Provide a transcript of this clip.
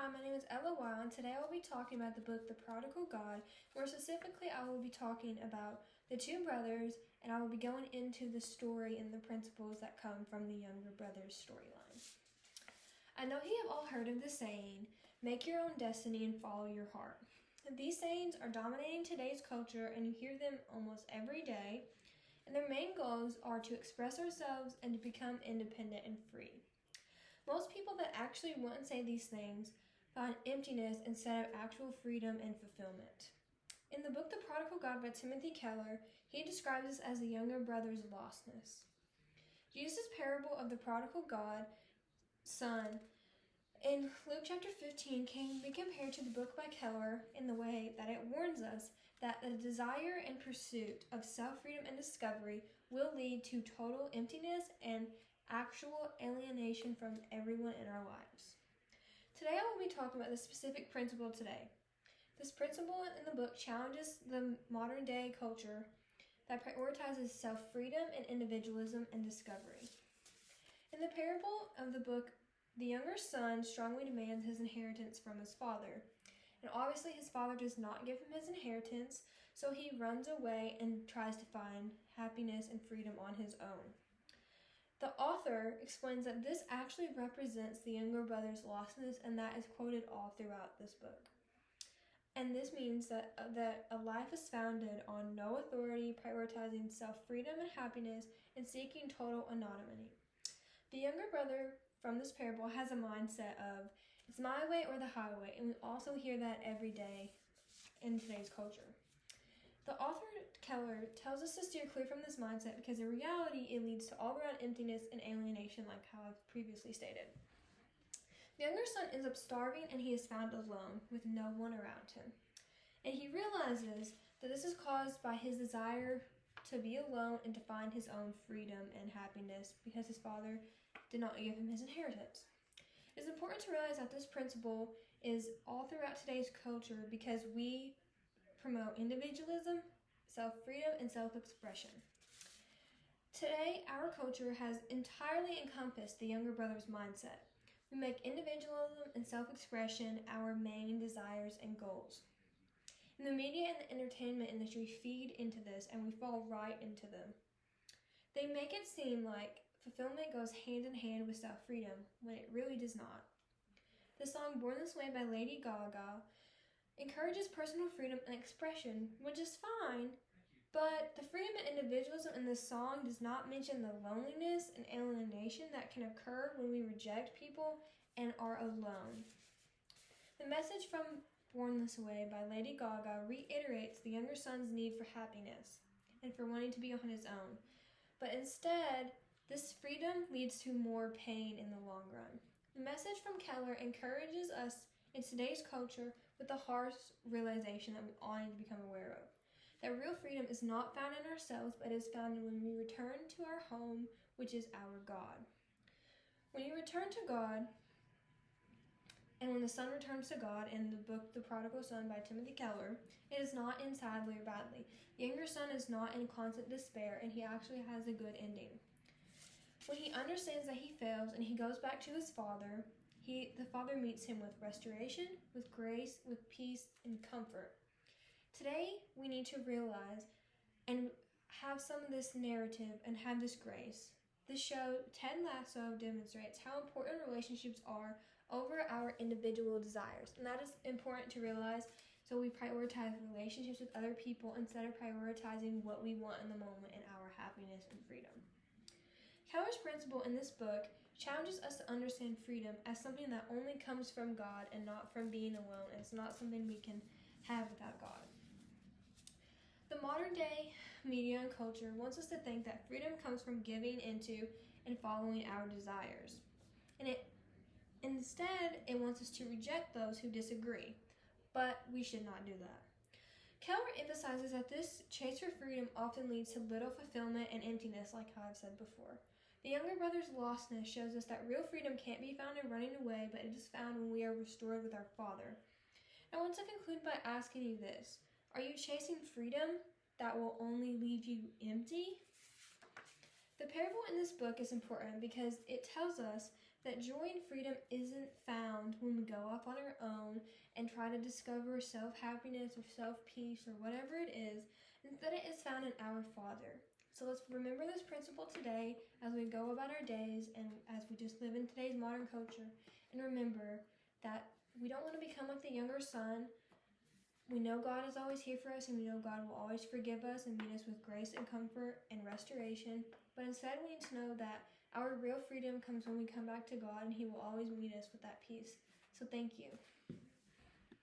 Hi, my name is Ella Weil, and today I will be talking about the book The Prodigal God. More specifically, I will be talking about the two brothers, and I will be going into the story and the principles that come from the younger brother's storyline. I know you have all heard of the saying, make your own destiny and follow your heart. These sayings are dominating today's culture, and you hear them almost every day, and their main goals are to express ourselves and to become independent and free. Most people that actually want to say these things find emptiness instead of actual freedom and fulfillment. In the book The Prodigal God by Timothy Keller, he describes this as the younger brother's lostness. Jesus' parable of the prodigal son in Luke chapter 15 can be compared to the book by Keller in the way that it warns us that the desire and pursuit of self-freedom and discovery will lead to total emptiness and actual alienation from everyone in our lives. Today I will be talking about the specific principle today. This principle in the book challenges the modern day culture that prioritizes self-freedom and individualism and discovery. In the parable of the book, the younger son strongly demands his inheritance from his father. And obviously his father does not give him his inheritance, so he runs away and tries to find happiness and freedom on his own. The author explains that this actually represents the younger brother's lostness, and that is quoted all throughout this book. And this means that a life is founded on no authority, prioritizing self-freedom and happiness, and seeking total anonymity. The younger brother from this parable has a mindset of, it's my way or the highway, and we also hear that every day in today's culture. The author, Keller, tells us to steer clear from this mindset because in reality it leads to all-around emptiness and alienation like how I've previously stated. The younger son ends up starving and he is found alone with no one around him. And he realizes that this is caused by his desire to be alone and to find his own freedom and happiness because his father did not give him his inheritance. It's important to realize that this principle is all throughout today's culture because we promote individualism, self-freedom, and self-expression. Today, our culture has entirely encompassed the younger brother's mindset. We make individualism and self-expression our main desires and goals. And the media and the entertainment industry feed into this, and we fall right into them. They make it seem like fulfillment goes hand in hand with self-freedom, when it really does not. The song Born This Way by Lady Gaga encourages personal freedom and expression, which is fine, but the freedom and individualism in this song does not mention the loneliness and alienation that can occur when we reject people and are alone. The message from Born This Way by Lady Gaga reiterates the younger son's need for happiness and for wanting to be on his own, but instead, this freedom leads to more pain in the long run. The message from Keller encourages us in today's culture with the harsh realization that we all need to become aware of. That real freedom is not found in ourselves, but is found when we return to our home, which is our God. When you return to God, and when the son returns to God in the book The Prodigal Son by Timothy Keller, it is not end sadly or badly. The younger son is not in constant despair, and he actually has a good ending. When he understands that he fails and he goes back to his father, the father meets him with restoration, with grace, with peace, and comfort. Today, we need to realize and have some of this narrative and have this grace. This show, Ted Lasso, demonstrates how important relationships are over our individual desires. And that is important to realize, so we prioritize relationships with other people instead of prioritizing what we want in the moment and our happiness and freedom. Keller's principle in this book challenges us to understand freedom as something that only comes from God and not from being alone. It's not something we can have without God. The modern day media and culture wants us to think that freedom comes from giving into and following our desires. And instead, it wants us to reject those who disagree. But we should not do that. Keller emphasizes that this chase for freedom often leads to little fulfillment and emptiness, like how I've said before. The younger brother's lostness shows us that real freedom can't be found in running away, but it is found when we are restored with our Father. I want to conclude by asking you this. Are you chasing freedom that will only leave you empty? The parable in this book is important because it tells us that joy and freedom isn't found when we go off on our own and try to discover self-happiness or self-peace or whatever it is. Instead, it is found in our Father. So let's remember this principle today as we go about our days and as we just live in today's modern culture. And remember that we don't want to become like the younger son. We know God is always here for us, and we know God will always forgive us and meet us with grace and comfort and restoration. But instead, we need to know that our real freedom comes when we come back to God, and He will always meet us with that peace. So thank you.